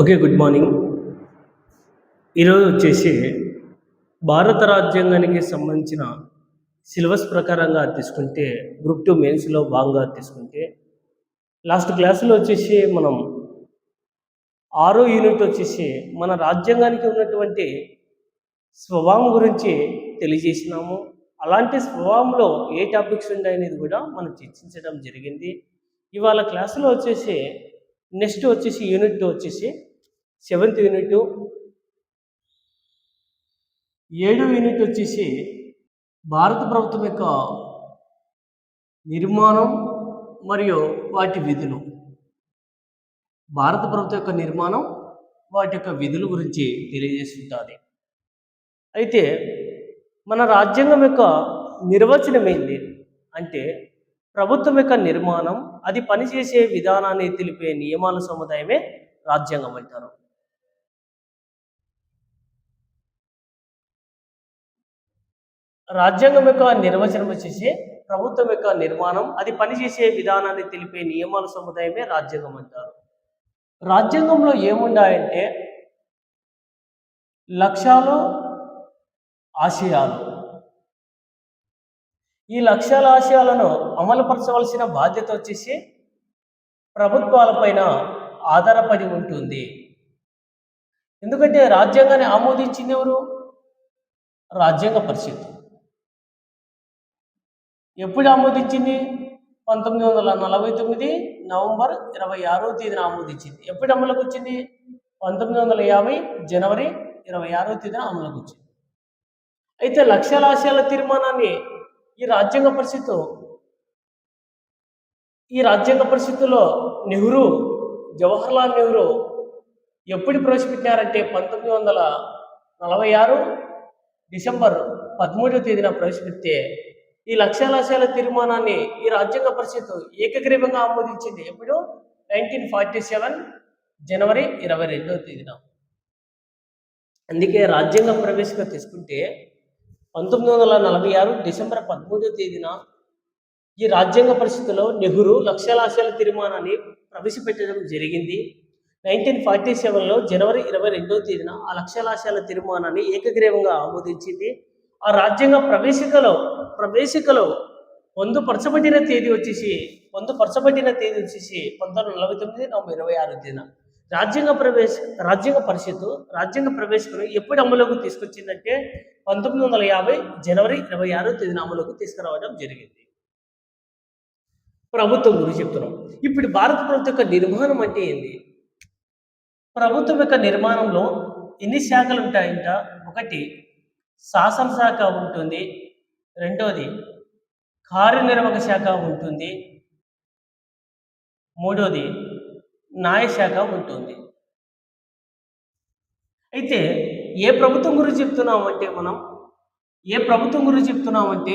Okay. Good morning. ఈరోజు వచ్చేసి భారత రాజ్యాంగానికి సంబంధించిన సిలబస్ ప్రకారంగా తీసుకుంటే గ్రూప్ 2 మెయిన్స్‌లో భాగంగా తీసుకుంటే లాస్ట్ క్లాస్‌లో వచ్చేసి మనం 6 యూనిట్ వచ్చేసి మన రాజ్యాంగానికి ఉన్నటువంటి స్వభావం గురించి తెలియజేసినాము. అలాంటి స్వభావంలో ఏ టాపిక్స్ ఉన్నాయనేది కూడా మనం చర్చించడం జరిగింది. ఇవాళ క్లాస్‌లో వచ్చేసి నెక్స్ట్ వచ్చేసి యూనిట్ 2 వచ్చేసి 7th యూనిట్ 7 యూనిట్ వచ్చేసి భారత ప్రభుత్వం యొక్క నిర్మాణం మరియు వాటి విధులు. భారత ప్రభుత్వం యొక్క నిర్మాణం, వాటి యొక్క విధుల గురించి తెలియజేస్తుంటుంది. అయితే మన రాజ్యాంగం యొక్క నిర్వచనం ఏంటి అంటే ప్రభుత్వం యొక్క నిర్మాణం, అది పనిచేసే విధానాన్ని తెలిపే నియమాల సముదాయమే రాజ్యాంగం అంటారు. రాజ్యాంగం యొక్క నిర్వచనం వచ్చేసి ప్రభుత్వం యొక్క నిర్మాణం, అది పనిచేసే విధానాన్ని తెలిపే నియమాల సముదాయమే రాజ్యాంగం అంటారు. రాజ్యాంగంలో ఏముండాయంటే లక్ష్యాలు, ఆశయాలు. ఈ లక్ష్యాల ఆశయాలను అమలుపరచవలసిన బాధ్యత వచ్చేసి ప్రభుత్వాలపైన ఆధారపడి ఉంటుంది. ఎందుకంటే రాజ్యాంగాన్ని ఆమోదించింది ఎవరు? రాజ్యాంగ పరిషత్. ఎప్పుడు ఆమోదించింది? 1949 నవంబర్ 26వ తేదీన ఆమోదించింది. ఎప్పుడు అమలుకు వచ్చింది? 1950 జనవరి 26వ తేదీన అమలుకు వచ్చింది. అయితే లక్ష్యాల ఆశయాల తీర్మానాన్ని ఈ రాజ్యాంగ పరిషత్తులో నెహ్రూ, జవహర్లాల్ నెహ్రూ ఎప్పుడు ప్రవేశపెట్టారంటే 1946 డిసెంబర్ 13వ తేదీన ప్రవేశపెడితే ఈ లక్ష్యాల ఆశయాల తీర్మానాన్ని ఈ రాజ్యాంగ పరిషత్ ఏకగ్రీవంగా ఆమోదించింది. ఎప్పుడు? 1947 జనవరి 22వ తేదీన. అందుకే రాజ్యాంగ ప్రవేశంగా తీసుకుంటే 1946 డిసెంబర్ 13వ తేదీన ఈ రాజ్యాంగ పరిషత్తులో నెహ్రూ లక్ష్యాల ఆశయాల తీర్మానాన్ని ప్రవేశపెట్టడం జరిగింది. 1947లో జనవరి 22వ తేదీన ఆ లక్ష్యాల ఆశయాల తీర్మానాన్ని ఏకగ్రీవంగా ఆమోదించింది. ఆ రాజ్యాంగ ప్రవేశికలో పొందుపరచబడిన తేదీ వచ్చేసి 1949 నవంబర్ 26వ తేదీన. రాజ్యాంగ పరిషత్తు రాజ్యాంగ ప్రవేశికను ఎప్పుడు అమలుకు తీసుకొచ్చిందంటే 1950 జనవరి 26వ తేదీన అమలుకు తీసుకురావడం జరిగింది. ప్రభుత్వం గురించి చెప్తున్నాం. ఇప్పుడు భారత ప్రభుత్వం యొక్క నిర్మాణం అంటే ఏంది? ప్రభుత్వం యొక్క నిర్మాణంలో ఎన్ని శాఖలు ఉంటాయంట? ఒకటి శాసనశాఖ ఉంటుంది, రెండవది కార్యనిర్వాహక శాఖ ఉంటుంది, మూడవది న్యాయశాఖ ఉంటుంది. అయితే ఏ ప్రభుత్వం గురించి చెప్తున్నామంటే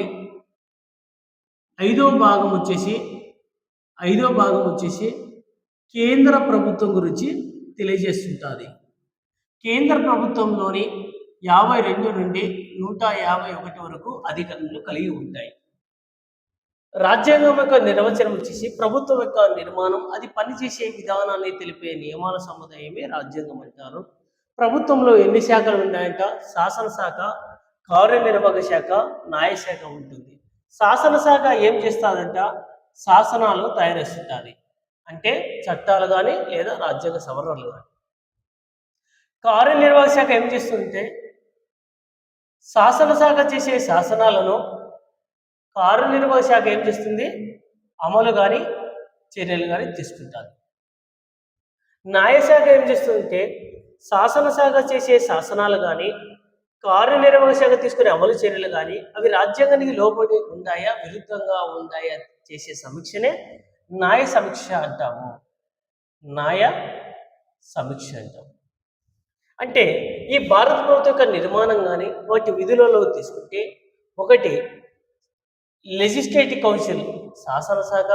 ఐదవ భాగం వచ్చేసి కేంద్ర ప్రభుత్వం గురించి తెలియజేస్తుంటుంది. కేంద్ర ప్రభుత్వంలోని 52 నుండి 151 వరకు అధికారులు కలిగి ఉంటాయి. రాజ్యాంగం యొక్క నిర్వచనం వచ్చేసి ప్రభుత్వం యొక్క నిర్మాణం, అది పనిచేసే విధానాన్ని తెలిపే నియమాల సముదాయమే రాజ్యాంగం అంటారు. ప్రభుత్వంలో ఎన్ని శాఖలు ఉన్నాయంట? శాసనశాఖ, కార్యనిర్వాహక శాఖ, న్యాయశాఖ ఉంటుంది. శాసనశాఖ ఏం చేస్తుందంట? శాసనాలు తయారు చేస్తుంటుంది, అంటే చట్టాలు కానీ లేదా రాజ్యాంగ సవరణలు కానీ. కార్యనిర్వాహక శాఖ ఏం చేస్తుందంటే శాసనశాఖ చేసే శాసనాలను కార్యనిర్వాహక శాఖ ఏం చేస్తుంది? అమలు కానీ చర్యలు కానీ తీసుకుంటుంది. న్యాయశాఖ ఏం చేస్తుందంటే శాసనశాఖ చేసే శాసనాలు కానీ కార్యనిర్వాహక శాఖ తీసుకునే అమలు చర్యలు కానీ అవి రాజ్యాంగానికి లోబడి ఉందాయా, విరుద్ధంగా ఉందాయా చేసే సమీక్షనే న్యాయ సమీక్ష అంటాము. అంటే ఈ భారత ప్రభుత్వం యొక్క నిర్మాణం కానీ వాటి విధులలో తీసుకుంటే ఒకటి లెజిస్లేటివ్ కౌన్సిల్ శాసనశాఖ,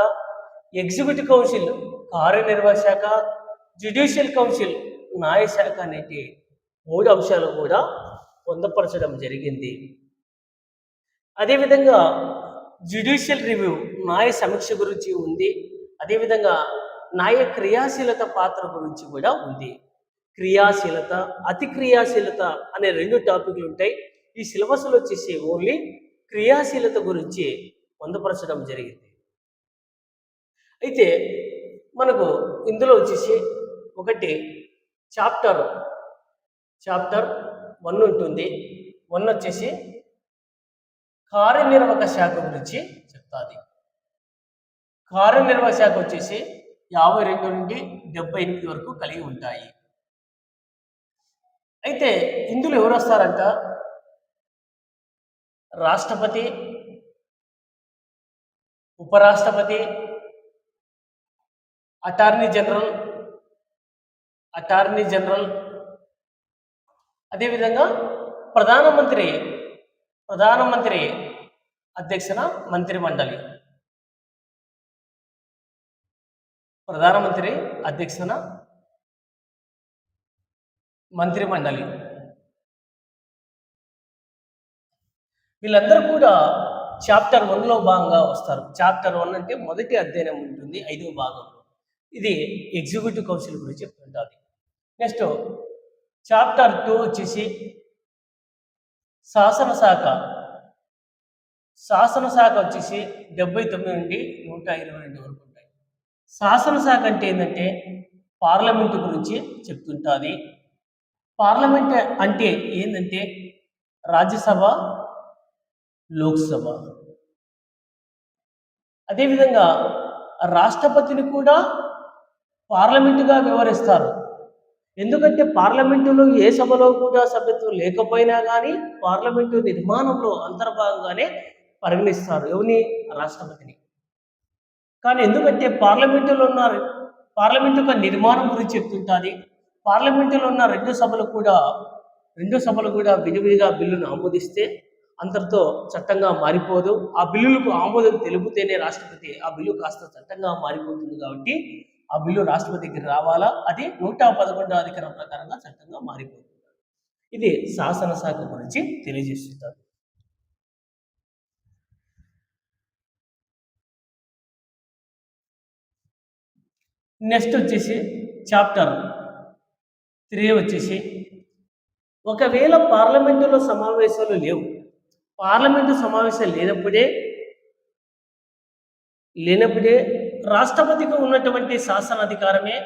ఎగ్జిక్యూటివ్ కౌన్సిల్ కార్యనిర్వాహక శాఖ, జ్యుడిషియల్ కౌన్సిల్ న్యాయశాఖ అనేటి 3 అంశాలు కూడా పొందుపరచడం జరిగింది. అదేవిధంగా జ్యుడిషియల్ రివ్యూ న్యాయ సమీక్ష గురించి ఉంది. అదేవిధంగా న్యాయ క్రియాశీలత పాత్ర గురించి కూడా ఉంది. క్రియాశీలత, అతి క్రియాశీలత అనే రెండు టాపిక్లు ఉంటాయి. ఈ సిలబస్లో వచ్చేసి ఓన్లీ క్రియాశీలత గురించి పొందుపరచడం జరిగింది. అయితే మనకు ఇందులో వచ్చేసి ఒకటి చాప్టర్ 1 ఉంటుంది. 1 వచ్చేసి కార్యనిర్వాహక శాఖ గురించి చెప్తాది. కార్యనిర్వాహక శాఖ వచ్చేసి 52 నుండి 78 వరకు కలిగి ఉంటాయి. అయితే ఇందులో ఎవరు వస్తారంట? రాష్ట్రపతి, ఉపరాష్ట్రపతి, అటార్నీ జనరల్, అదేవిధంగా ప్రధానమంత్రి అధ్యక్షన మంత్రిమండలి. ప్రధానమంత్రి అధ్యక్షన మంత్రిమండలి. వీళ్ళందరూ కూడా చాప్టర్ 1లో భాగంగా వస్తారు. చాప్టర్ 1 అంటే మొదటి అధ్యయనం ఉంటుంది 5వ భాగంలో. ఇది ఎగ్జిక్యూటివ్ కౌన్సిల్ గురించి చెప్తుంటుంది. నెక్స్ట్ చాప్టర్ 2 వచ్చేసి శాసనశాఖ వచ్చేసి 79 నుండి 122 వరకు ఉంటాయి. శాసనశాఖ అంటే ఏంటంటే పార్లమెంటు గురించి చెప్తుంటుంది. పార్లమెంట్ అంటే ఏంటంటే రాజ్యసభ, లోక్సభ. అదేవిధంగా రాష్ట్రపతిని కూడా పార్లమెంటుగా వ్యవహరిస్తారు. ఎందుకంటే పార్లమెంటులో ఏ సభలో కూడా సభ్యత్వం లేకపోయినా కానీ పార్లమెంటు నిర్మాణంలో అంతర్భాగంగానే పరిగణిస్తారు ఎవరిని? రాష్ట్రపతిని. కానీ ఎందుకంటే పార్లమెంటు యొక్క నిర్మాణం గురించి చెప్తుంటుంది. పార్లమెంటులో ఉన్న రెండు సభలు కూడా విడివిడిగా బిల్లును ఆమోదిస్తే అంతటితో చట్టంగా మారిపోదు. ఆ బిల్లులకు ఆమోదం తెలిపితేనే రాష్ట్రపతి ఆ బిల్లు కాస్త చట్టంగా మారిపోతుంది. కాబట్టి ఆ బిల్లు రాష్ట్రపతి దగ్గర రావాలా, అది 111వ అధికరణం ప్రకారంగా చట్టంగా మారిపోతుంది. ఇది శాసనశాఖ గురించి తెలియజేస్తుంటారు. నెక్స్ట్ వచ్చేసి చాప్టర్ 3 వచ్చేసి ఒకవేళ పార్లమెంటులో సమావేశాలు లేవు, పార్లమెంటు సమావేశాలు లేనప్పుడే రాష్ట్రపతికి ఉన్నటువంటి శాసనాధికారమే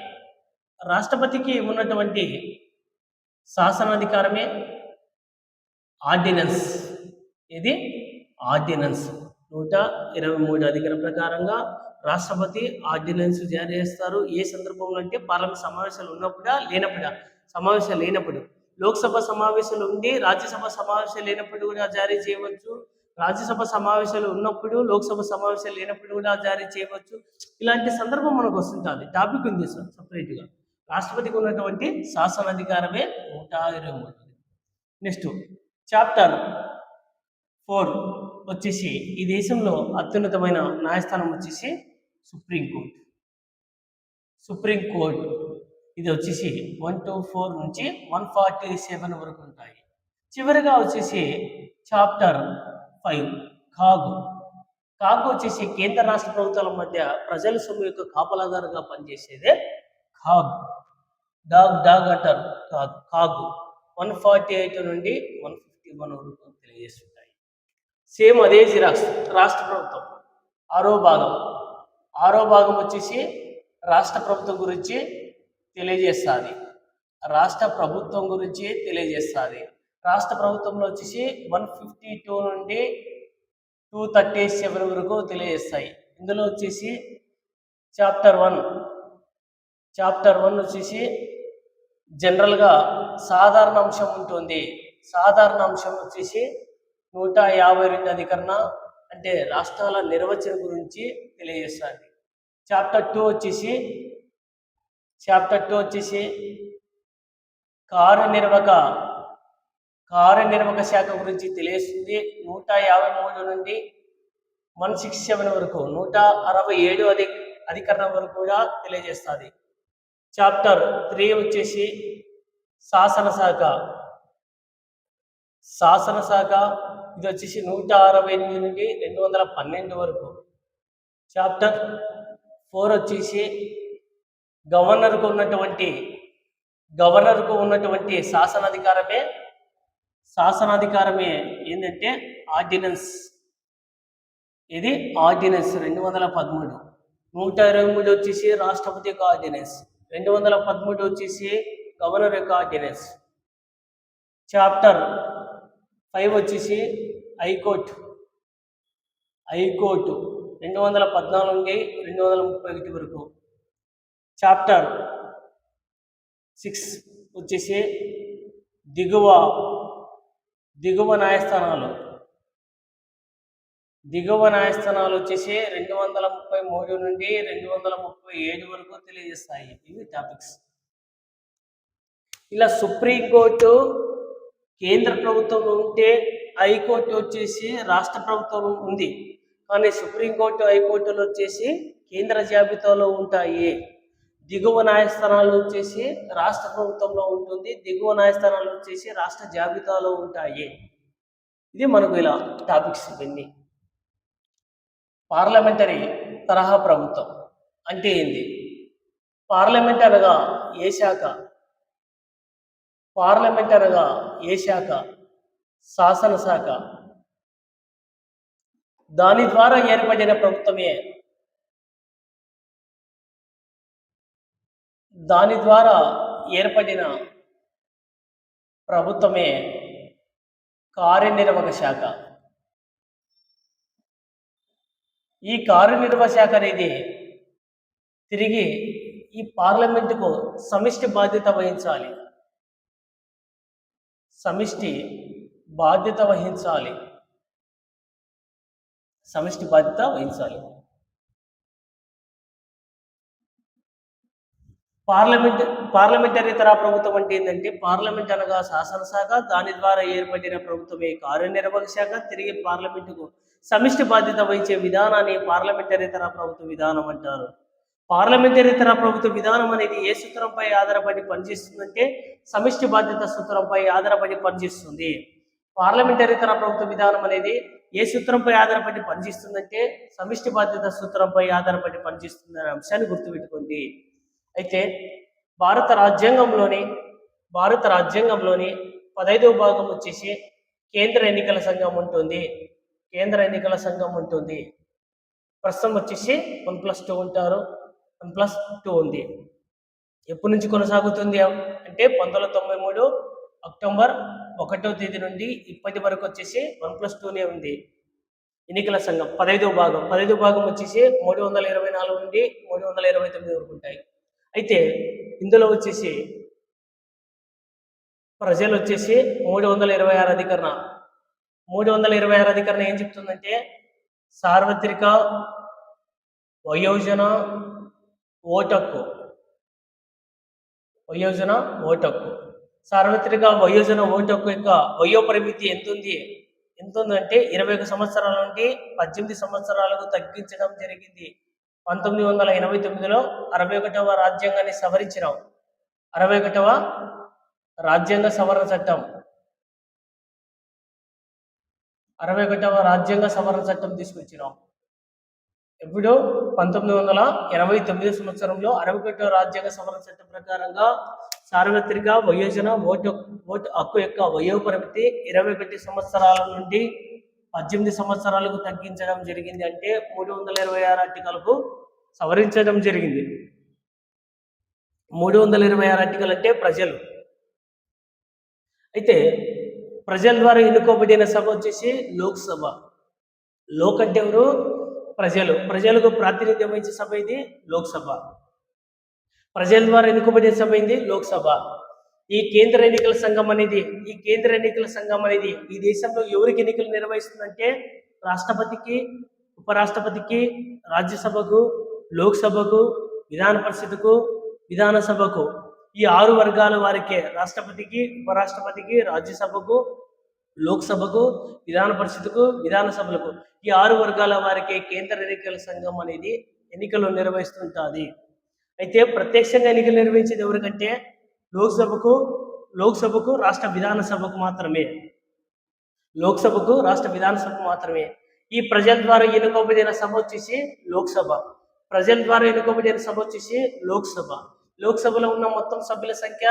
ఆర్డినెన్స్. ఇది ఆర్డినెన్స్ 123 అధికరణ ప్రకారంగా రాష్ట్రపతి ఆర్డినెన్స్ జారీ చేస్తారు. ఏ సందర్భంలో అంటే పార్లమెంట్ సమావేశాలు ఉన్నప్పుడా లేనప్పుడా? సమావేశాలు లేనప్పుడు. లోక్సభ సమావేశాలు ఉండి రాజ్యసభ సమావేశాలు లేనప్పుడు కూడా జారీ చేయవచ్చు. రాజ్యసభ సమావేశాలు ఉన్నప్పుడు లోక్సభ సమావేశాలు లేనప్పుడు కూడా జారీ చేయవచ్చు. ఇలాంటి సందర్భం మనకు వస్తుంటుంది. టాపిక్ ఉంది సార్ సపరేట్గా. రాష్ట్రపతికి ఉన్నటువంటి శాసనాధికారమే 123. నెక్స్ట్ చాప్టర్ 4 వచ్చేసి ఈ దేశంలో అత్యున్నతమైన న్యాయస్థానం వచ్చేసి సుప్రీంకోర్టు. ఇది వచ్చేసి 124 నుంచి 147 వరకు ఉంటాయి. చివరిగా వచ్చేసి చాప్టర్ 5 కాగు వచ్చేసి కేంద్ర రాష్ట్ర ప్రభుత్వాల మధ్య ప్రజల సొమ్ము యొక్క కాపలాదారుగా పనిచేసేదే కాగు. డాగ్ అంటారు కాగు. 148 నుండి 151 వరకు తెలియజేస్తుంటాయి. సేమ్ అదే జిరాక్స్. రాష్ట్ర ప్రభుత్వం ఆరో భాగం వచ్చేసి రాష్ట్ర ప్రభుత్వం గురించి తెలియజేస్తుంది. రాష్ట్ర ప్రభుత్వంలో వచ్చేసి 152 నుండి 237 వరకు తెలియజేస్తాయి. ఇందులో వచ్చేసి చాప్టర్ 1 వచ్చేసి జనరల్గా సాధారణ అంశం ఉంటుంది. సాధారణ అంశం వచ్చేసి 152 అధికరణ అంటే రాష్ట్రాల నిర్వచనం గురించి తెలియజేస్తుంది. చాప్టర్ 2 వచ్చేసి కార్యనిర్వాహక శాఖ గురించి తెలియజేస్తుంది. 153 నుండి 167 వరకు 167 అధికరణం వరకు కూడా తెలియజేస్తుంది. చాప్టర్ 3 వచ్చేసి శాసనశాఖ. ఇది వచ్చేసి 168 నుండి 212 వరకు. చాప్టర్ 4 వచ్చేసి గవర్నర్కు ఉన్నటువంటి గవర్నర్కు ఉన్నటువంటి శాసనాధికారమే ఏంటంటే ఆర్డినెన్స్. ఇది ఆర్డినెన్స్ 213. 123 వచ్చేసి రాష్ట్రపతి యొక్క ఆర్డినెన్స్. 213 వచ్చేసి గవర్నర్ యొక్క ఆర్డినెన్స్. చాప్టర్ 5 వచ్చేసి హైకోర్టు 214 నుండి 231 వరకు. చాప్టర్ 6 వచ్చేసి దిగువ న్యాయస్థానాలు వచ్చేసి 233 నుండి 237 వరకు తెలియజేస్తాయి. ఇవి టాపిక్స్. ఇలా సుప్రీంకోర్టు కేంద్ర ప్రభుత్వం ఉంటే, హైకోర్టు వచ్చేసి రాష్ట్ర ప్రభుత్వం ఉంది. కానీ సుప్రీంకోర్టు, హైకోర్టులు వచ్చేసి కేంద్ర జాబితాలో ఉంటాయి. దిగువ న్యాయస్థానాలు వచ్చేసి రాష్ట్ర ప్రభుత్వంలో ఉంటుంది. దిగువ న్యాయస్థానాలు వచ్చేసి రాష్ట్ర జాబితాలో ఉంటాయి. ఇది మనకు ఇలా టాపిక్స్ ఇవన్నీ. పార్లమెంటరీ తరహా ప్రభుత్వం అంటే ఏంది? పార్లమెంట్ అనగా ఏ శాఖ? పార్లమెంట్ అనగా ఏ శాఖ? శాసనశాఖ. దాని ద్వారా ఏర్పడిన ప్రభుత్వమే కార్యనిర్వాహక శాఖ. ఈ కార్యనిర్వాహక శాఖ అనేది తిరిగి ఈ పార్లమెంటుకు సమిష్టి బాధ్యత వహించాలి. పార్లమెంటరీ తరహా ప్రభుత్వం అంటే ఏంటంటే, పార్లమెంట్ అనగా శాసనశాఖ, దాని ద్వారా ఏర్పడిన ప్రభుత్వమే కార్యనిర్వాహక శాఖ. తిరిగి పార్లమెంటుకు సమిష్టి బాధ్యత వహించే విధానాన్ని పార్లమెంటరీ తరహా ప్రభుత్వ విధానం అంటారు. పార్లమెంటరీ తరహా ప్రభుత్వ విధానం అనేది ఏ సూత్రంపై ఆధారపడి పనిచేస్తుందంటే, సమిష్టి బాధ్యత సూత్రంపై ఆధారపడి పనిచేస్తుంది. పార్లమెంటరీ తరహా ప్రభుత్వ విధానం అనేది ఏ సూత్రంపై ఆధారపడి పనిచేస్తుందంటే, సమిష్టి బాధ్యత సూత్రంపై ఆధారపడి పనిచేస్తుంది అనే అంశాన్ని గుర్తుపెట్టుకోండి. అయితే భారత రాజ్యాంగంలోని 15వ భాగం వచ్చేసి కేంద్ర ఎన్నికల సంఘం ఉంటుంది. ప్రస్తుతం వచ్చేసి 1+2 ఉంటారు. 1+2 ఉంది. ఎప్పటి నుంచి కొనసాగుతుంది అంటే 1993 అక్టోబర్ 1వ తేదీ నుండి ఇప్పటి వరకు వచ్చేసి 1+2నే ఉంది. ఎన్నికల సంఘం 15వ భాగం వచ్చేసి 324 నుండి 329 వరకు ఉంటాయి. అయితే ఇందులో వచ్చేసి ప్రజలు వచ్చేసి 326 అధికరణ. 326 అధికరణ ఏం చెప్తుందంటే, సార్వత్రిక వయోజన ఓటక్కు. సార్వత్రిక వయోజన ఓటక్కు యొక్క వయో పరిమితి ఎంత ఉందంటే 21 సంవత్సరాల నుండి 18 సంవత్సరాలకు తగ్గించడం జరిగింది. 1989లో 61వ రాజ్యాంగాన్ని సవరించినాం. 61వ రాజ్యాంగ సవరణ చట్టం తీసుకొచ్చినాం. ఇప్పుడు 1989 సంవత్సరంలో 61వ రాజ్యాంగ సవరణ చట్టం ప్రకారంగా సార్వత్రిక వయోజన ఓటు హక్కు యొక్క వయో పరిమితి 21 సంవత్సరాల నుండి 18 సంవత్సరాలకు తగ్గించడం జరిగింది. అంటే 326 ఆర్టికల్కు సవరించడం జరిగింది. 326 ఆర్టికల్ అంటే ప్రజలు. అయితే ప్రజల ద్వారా ఎన్నుకోబడిన సభ వచ్చేసి లోక్సభ. లోక్ అంటే ఎవరు? ప్రజలకు ప్రాతినిధ్యం వహించే సభ ఇది లోక్సభ. ప్రజల ద్వారా ఎన్నుకోబడిన సభ ఇది లోక్సభ. ఈ కేంద్ర ఎన్నికల సంఘం అనేది ఈ దేశంలో ఎవరికి ఎన్నికలు నిర్వహిస్తుందంటే, రాష్ట్రపతికి, ఉపరాష్ట్రపతికి, రాజ్యసభకు, లోక్సభకు, విధాన పరిషత్కు, విధానసభకు, ఈ 6 వర్గాల వారికే, రాష్ట్రపతికి, ఉపరాష్ట్రపతికి, రాజ్యసభకు, లోక్సభకు, విధాన పరిషత్కు, విధానసభలకు, ఈ 6 వర్గాల వారికే కేంద్ర ఎన్నికల సంఘం అనేది ఎన్నికలు నిర్వహిస్తుంటుంది. అయితే ప్రత్యక్షంగా ఎన్నికలు నిర్వహించేది ఎవరికంటే లోక్సభకు రాష్ట్ర విధానసభకు మాత్రమే. ఈ ప్రజల ద్వారా ఎన్నుకోబడిన సభ వచ్చేసి లోక్సభ. లోక్సభలో ఉన్న మొత్తం సభ్యుల సంఖ్య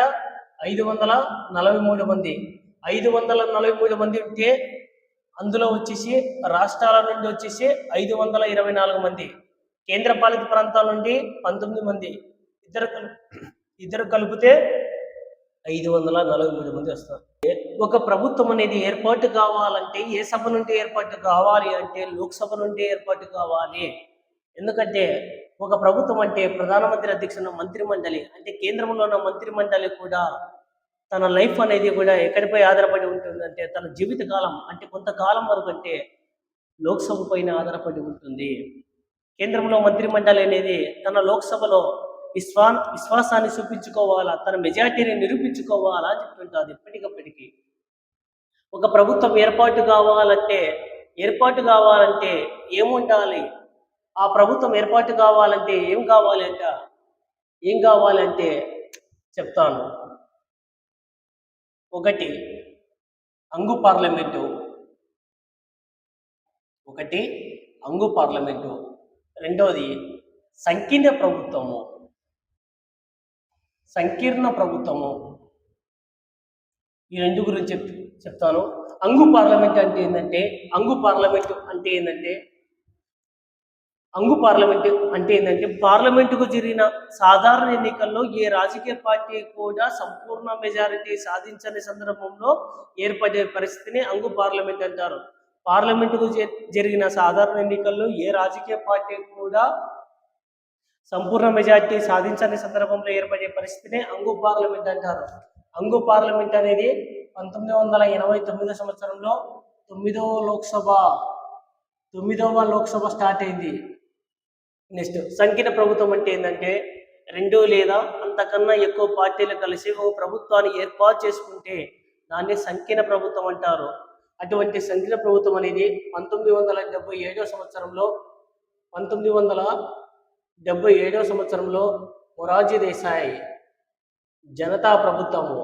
543 మంది. 543 మంది ఉంటే అందులో వచ్చేసి రాష్ట్రాల నుండి వచ్చేసి 524 మంది, కేంద్ర పాలిత ప్రాంతాల నుండి 19 మంది, ఇద్దరు కలిపితే 543 మంది వస్తారు. ఒక ప్రభుత్వం అనేది ఏర్పాటు కావాలంటే ఏ సభ నుండి ఏర్పాటు కావాలి అంటే లోక్సభ నుండి ఏర్పాటు కావాలి. ఎందుకంటే ఒక ప్రభుత్వం అంటే ప్రధానమంత్రి అధ్యక్షున్న మంత్రి మండలి, అంటే కేంద్రంలో ఉన్న మంత్రి మండలి కూడా తన లైఫ్ అనేది కూడా ఎక్కడిపై ఆధారపడి ఉంటుందంటే తన జీవితకాలం అంటే కొంతకాలం వరకు అంటే లోక్సభ పైన ఆధారపడి ఉంటుంది. కేంద్రంలో మంత్రి మండలి అనేది తన లోక్సభలో విశ్వాసాన్ని చూపించుకోవాలా, తన మెజార్టీని నిరూపించుకోవాలా అని చెప్తుంటుంది ఎప్పటికప్పటికీ. ఒక ప్రభుత్వం ఏర్పాటు కావాలంటే ఏముండాలి, ఆ ప్రభుత్వం ఏర్పాటు కావాలంటే ఏం కావాలంటే చెప్తాను. ఒకటి అంగు పార్లమెంటు, రెండవది సంకీర్ణ ప్రభుత్వము. ఈ రెండు గురించి చెప్తాను. అంగు పార్లమెంట్ అంటే ఏంటంటే పార్లమెంటుకు జరిగిన సాధారణ ఎన్నికల్లో ఏ రాజకీయ పార్టీ కూడా సంపూర్ణ మెజారిటీ సాధించని సందర్భంలో ఏర్పడే పరిస్థితిని అంగు పార్లమెంట్ అంటారు. పార్లమెంటుకు జరిగిన సాధారణ ఎన్నికల్లో ఏ రాజకీయ పార్టీ కూడా సంపూర్ణ మెజారిటీ సాధించని సందర్భంలో ఏర్పడే పరిస్థితిని అంగు పార్లమెంట్ అంటారు. అంగు పార్లమెంట్ అనేది 1989 సంవత్సరంలో 9వ లోక్సభ స్టార్ట్ అయింది. నెక్స్ట్ సంకీర్ణ ప్రభుత్వం అంటే ఏంటంటే 2 లేదా అంతకన్నా ఎక్కువ పార్టీలు కలిసి ఓ ప్రభుత్వాన్ని ఏర్పాటు చేసుకుంటే దాన్ని సంకీర్ణ ప్రభుత్వం అంటారు. అటువంటి సంకీర్ణ ప్రభుత్వం అనేది 1977 సంవత్సరంలో మొరార్జీ దేశాయ్ జనతా ప్రభుత్వము.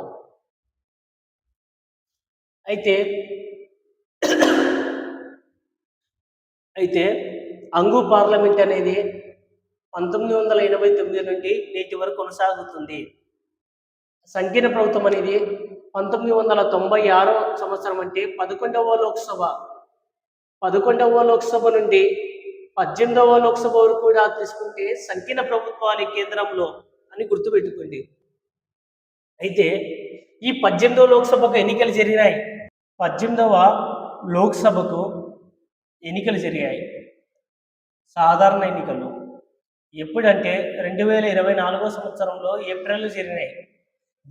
అయితే అంగు పార్లమెంట్ అనేది 1989 నుండి నేటి వరకు కొనసాగుతుంది. సంకీర్ణ ప్రభుత్వం అనేది 1996 సంవత్సరం అంటే 11వ లోక్సభ నుండి 18వ లోక్సభ వరకు కూడా తీసుకుంటే సంకీర్ణ ప్రభుత్వాలు కేంద్రంలో అని గుర్తుపెట్టుకోండి. అయితే ఈ 18వ లోక్సభకు ఎన్నికలు జరిగాయి. 18వ లోక్సభకు ఎన్నికలు జరిగాయి, సాధారణ ఎన్నికలు. ఎప్పుడంటే 2024 సంవత్సరంలో ఏప్రిల్లో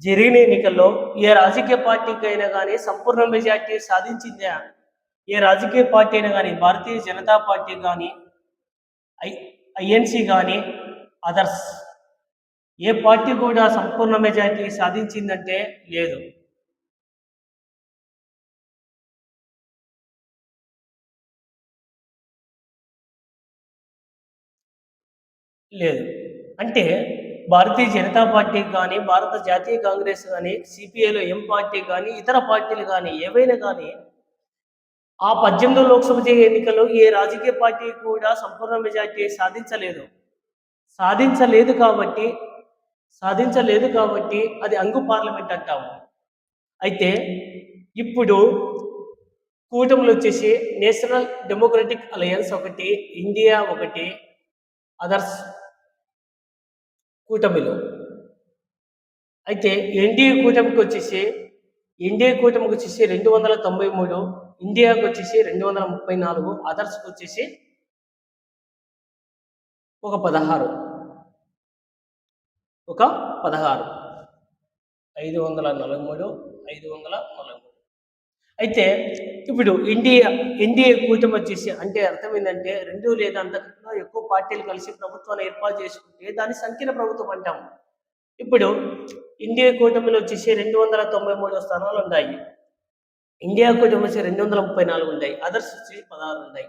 జరిగిన ఎన్నికల్లో ఏ రాజకీయ పార్టీకి అయినా కానీ సంపూర్ణ మెజార్టీ సాధించిందా? ఏ రాజకీయ పార్టీ అయినా కానీ, భారతీయ జనతా పార్టీ కానీ, ఐఎన్సి కానీ, అదర్స్ ఏ పార్టీ కూడా సంపూర్ణ మెజార్టీ సాధించిందంటే లేదు. అంటే భారతీయ జనతా పార్టీ కానీ, భారత జాతీయ కాంగ్రెస్ కానీ, సిపిఐలో ఎం పార్టీ కానీ, ఇతర పార్టీలు కానీ ఏవైనా కానీ ఆ 18వ లోక్సభ ఎన్నికల్లో ఏ రాజకీయ పార్టీ కూడా సంపూర్ణ మెజార్టీ సాధించలేదు కాబట్టి అది అంగు పార్లమెంట్ అంటాము. అయితే ఇప్పుడు కూటములు వచ్చేసి నేషనల్ డెమోక్రటిక్ అలయన్స్ ఒకటి, ఇండియా ఒకటి, అదర్స్ కూటమిలో. అయితే ఎన్డీఏ కూటమికి వచ్చేసి 293, ఇండియాకు వచ్చేసి 234, అదర్స్కి వచ్చేసి ఒక 16. 543. అయితే ఇప్పుడు ఎన్డీఏ కూటమి వచ్చేసి అంటే అర్థం ఏంటంటే 2 లేదా అంతకన్నా ఎక్కువ పార్టీలు కలిసి ప్రభుత్వాన్ని ఏర్పాటు చేసుకుంటే దాన్ని సంకీర్ణ ప్రభుత్వం అంటాం. ఇప్పుడు ఇండియా కూటమిలో వచ్చేసి 293 స్థానాలు ఉన్నాయి, ఇండియా కూటమి వచ్చి 234 ఉన్నాయి, అదర్స్ వచ్చి 16 ఉన్నాయి.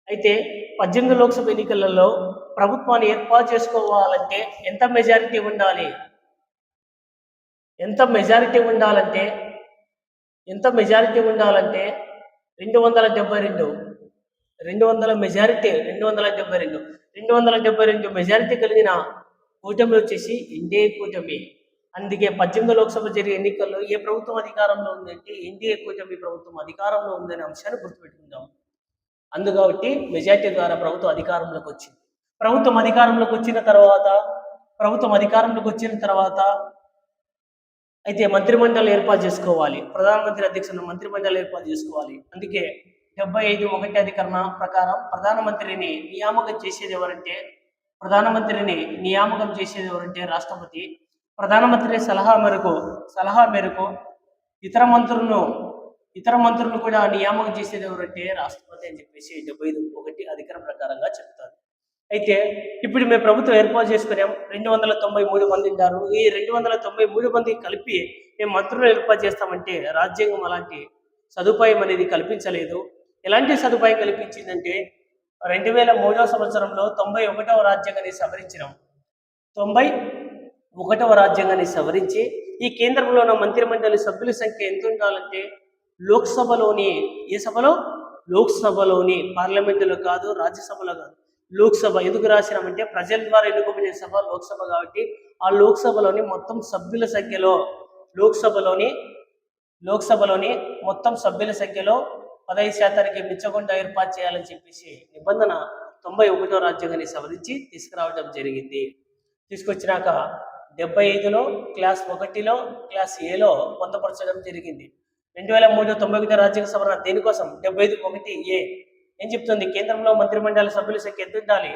అయితే 18 లోక్సభ ఎన్నికలలో ప్రభుత్వాన్ని ఏర్పాటు చేసుకోవాలంటే ఎంత మెజారిటీ ఉండాలి? ఎంత మెజారిటీ ఉండాలంటే 272 మెజారిటీ కలిగిన కూటమి వచ్చేసి ఎన్డీఏ కూటమి. అందుకే 18 లోక్సభ జరిగే ఎన్నికల్లో ఏ ప్రభుత్వం అధికారంలో ఉందంటే ఎన్డీఏ కూటమి ప్రభుత్వం అధికారంలో ఉందనే అంశాన్ని గుర్తుపెట్టుకుందాం. కాబట్టి మెజార్టీ ద్వారా ప్రభుత్వం అధికారంలోకి వచ్చింది. ప్రభుత్వం అధికారంలోకి వచ్చిన తర్వాత ప్రభుత్వం అధికారంలోకి వచ్చిన తర్వాత అయితే మంత్రిమండలి ఏర్పాటు చేసుకోవాలి. ప్రధానమంత్రి అధ్యక్షతన మంత్రిమండలి ఏర్పాటు చేసుకోవాలి. అందుకే 75(1) అధికరణ ప్రకారం ప్రధానమంత్రిని నియామకం చేసేది ఎవరంటే రాష్ట్రపతి. ప్రధానమంత్రి సలహా మేరకు ఇతర మంత్రులను కూడా నియామకం చేసేది ఎవరంటే రాష్ట్రపతి అని చెప్పేసి 75(1) అధికరణ ప్రకారంగా చెప్తారు. అయితే ఇప్పుడు మేము ప్రభుత్వం ఏర్పాటు చేసుకున్నాం. 293 మంది ఉన్నారు. ఈ 293 మంది కలిపి మేము మంత్రులు ఏర్పాటు చేస్తామంటే రాజ్యాంగం అలాంటి సదుపాయం అనేది కల్పించలేదు. ఎలాంటి సదుపాయం కల్పించిందంటే 2003 సంవత్సరంలో 91వ రాజ్యాంగాన్ని సవరించినాం. 91వ రాజ్యాంగాన్ని సవరించి ఈ కేంద్రంలో ఉన్న మంత్రిమండలి సభ్యుల సంఖ్య ఎంత ఉండాలంటే లోక్సభలోని పార్లమెంటులో కాదు, రాజ్యసభలో కాదు, లోక్సభ. ఎందుకు రాసినామంటే ప్రజల ద్వారా ఎన్నుకోబడిన సభ లోక్సభ కాబట్టి ఆ లోక్సభలోని మొత్తం సభ్యుల సంఖ్యలో మొత్తం సభ్యుల సంఖ్యలో 15% మించకుండా ఏర్పాటు చేయాలని చెప్పేసి నిబంధన 91వ రాజ్యాంగాన్ని సవరించి తీసుకురావడం జరిగింది. తీసుకొచ్చినాక 75లో క్లాస్ 1లో క్లాస్ ఏలో పొందపరచడం జరిగింది. 2003 91 రాజ్యాంగ సవరణ దేనికోసం? 75(1)(a) ఏం చెప్తుంది? కేంద్రంలో మంత్రిమండలి సభ్యుల సంఖ్య ఎంత ఉండాలి?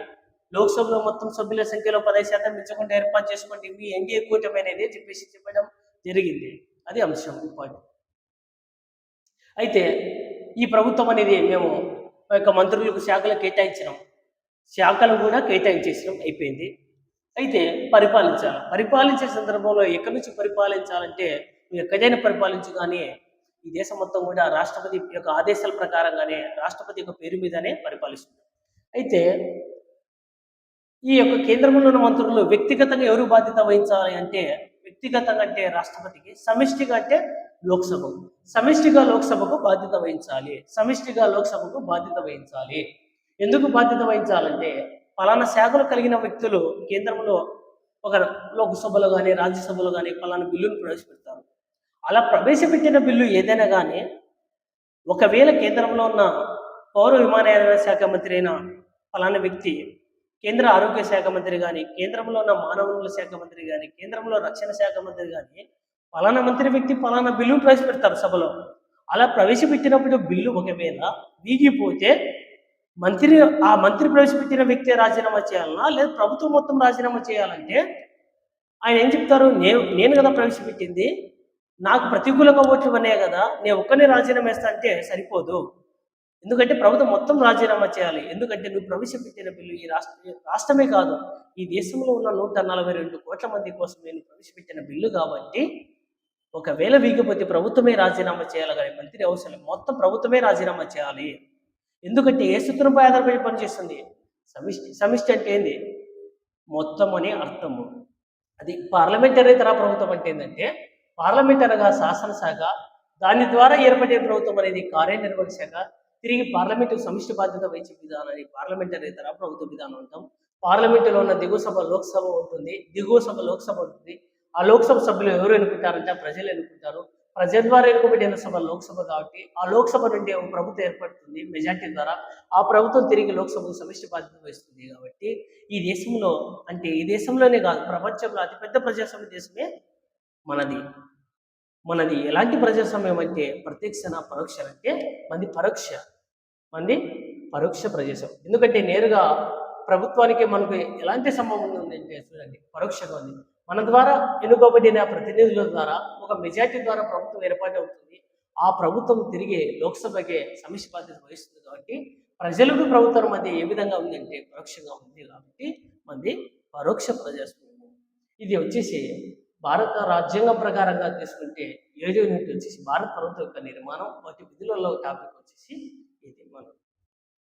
లోక్సభలో మొత్తం సభ్యుల సంఖ్యలో 10% మించకుండా ఏర్పాటు చేసుకోండి. మీ ఎన్డీఏ కూటమి అనేది చెప్పేసి చెప్పడం జరిగింది. అది అంశం ఇంపార్టెంట్. అయితే ఈ ప్రభుత్వం అనేది మేము మంత్రులకు శాఖలు కూడా కేటాయించేసినాం, అయిపోయింది. అయితే పరిపాలించే సందర్భంలో ఎక్కడి నుంచి పరిపాలించాలంటే నువ్వు ఎక్కడైనా పరిపాలించు, కానీ ఈ దేశం మొత్తం కూడా రాష్ట్రపతి యొక్క ఆదేశాల ప్రకారంగానే రాష్ట్రపతి యొక్క పేరు మీదనే పరిపాలిస్తుంది. అయితే ఈ యొక్క కేంద్రంలో ఉన్న మంత్రులు వ్యక్తిగతంగా ఎవరు బాధ్యత వహించాలి అంటే వ్యక్తిగతంగా అంటే రాష్ట్రపతికి, సమిష్టిగా అంటే లోక్సభకు. సమిష్టిగా లోక్సభకు బాధ్యత వహించాలి. ఎందుకు బాధ్యత వహించాలంటే పలానా శాఖలు కలిగిన వ్యక్తులు కేంద్రంలో ఒక లోక్సభలో కానీ రాజ్యసభలో కానీ పలానా బిల్లును ప్రవేశపెడతారు. అలా ప్రవేశపెట్టిన బిల్లు ఏదైనా కానీ ఒకవేళ కేంద్రంలో ఉన్న పౌర విమానయాన శాఖ మంత్రి అయిన పలానా వ్యక్తి, కేంద్ర ఆరోగ్య శాఖ మంత్రి కానీ, కేంద్రంలో ఉన్న మానవ వనరుల శాఖ మంత్రి కానీ, కేంద్రంలో రక్షణ శాఖ మంత్రి కానీ పలానా మంత్రి వ్యక్తి పలానా బిల్లును ప్రవేశపెడతారు సభలో. అలా ప్రవేశపెట్టినప్పుడు బిల్లు ఒకవేళ వీగిపోతే ఆ మంత్రి ప్రవేశపెట్టిన వ్యక్తి రాజీనామా చేయాలన్నా లేదా ప్రభుత్వం మొత్తం రాజీనామా చేయాలంటే ఆయన ఏం చెప్తారు? నేను కదా ప్రవేశపెట్టింది, నాకు ప్రతికూలంగా ఓట్లు ఉన్నాయి కదా, నేను ఒక్కనే రాజీనామా వేస్తా అంటే సరిపోదు. ఎందుకంటే ప్రభుత్వం మొత్తం రాజీనామా చేయాలి. ఎందుకంటే నువ్వు ప్రవేశపెట్టిన బిల్లు ఈ రాష్ట్రమే కాదు, ఈ దేశంలో ఉన్న 142 కోట్ల మంది కోసం నేను ప్రవేశపెట్టిన బిల్లు కాబట్టి ఒకవేళ వీగిపోతే ప్రభుత్వమే రాజీనామా చేయాలి, కానీ మంత్రి అవసరం, మొత్తం ప్రభుత్వమే రాజీనామా చేయాలి. ఎందుకంటే ఏ సూత్రంపై ఆధారపడి పనిచేస్తుంది? సమిష్టి అంటే ఏంది? మొత్తం అని అర్థము. అది పార్లమెంటరీతర ప్రభుత్వం అంటే ఏంటంటే పార్లమెంట్ అనగా శాసనశాఖ, దాని ద్వారా ఏర్పడే ప్రభుత్వం అనేది కార్యనిర్వహణ శాఖ, తిరిగి పార్లమెంటు సమిష్టి బాధ్యత వహించే విధానాన్ని పార్లమెంటరీతర ప్రభుత్వ విధానం అంటాం. పార్లమెంటులో ఉన్న దిగువ సభ లోక్సభ ఉంటుంది, లోక్సభ ఉంటుంది. ఆ లోక్సభ సభ్యులు ఎవరు ఎన్నుకుంటారంటే ప్రజలు ఎన్నుకుంటారు. ప్రజల ద్వారా ఎన్నుకోబడిన సభ లోక్సభ కాబట్టి ఆ లోక్సభ నుండి ఒక ప్రభుత్వం ఏర్పడుతుంది మెజార్టీ ద్వారా. ఆ ప్రభుత్వం తిరిగి లోక్సభకు సమిష్టి బాధ్యత వహిస్తుంది. కాబట్టి ఈ దేశంలో అంటే ఈ దేశంలోనే కాదు, ప్రపంచంలో అతిపెద్ద ప్రజాస్వామ్య దేశమే మనది. ఎలాంటి ప్రజాస్వామ్యం అంటే ప్రత్యక్షన, పరోక్ష అంటే మంది పరోక్ష ప్రజాస్వామ్యం. ఎందుకంటే నేరుగా ప్రభుత్వానికి మనకు ఎలాంటి సంబంధం ఉందంటే చూడండి, పరోక్షంగా ఉంది. మన ద్వారా ఎన్నుకోబడిన ప్రతినిధుల ద్వారా ఒక మెజార్టీ ద్వారా ప్రభుత్వం ఏర్పాటు అవుతుంది. ఆ ప్రభుత్వం తిరిగి లోక్సభకే సమిష్టి బాధ్యత వహిస్తుంది. కాబట్టి ప్రజలకు ప్రభుత్వం మధ్య ఏ విధంగా ఉందంటే పరోక్షంగా ఉంది. కాబట్టి మంది పరోక్ష ప్రజాస్వామ్యం. ఇది వచ్చేసి భారత రాజ్యాంగం ప్రకారంగా తీసుకుంటే 7 యూనిట్ వచ్చేసి భారత ప్రభుత్వం యొక్క నిర్మాణం, వాటి విధులలో టాపిక్ వచ్చేసి ఇది మనం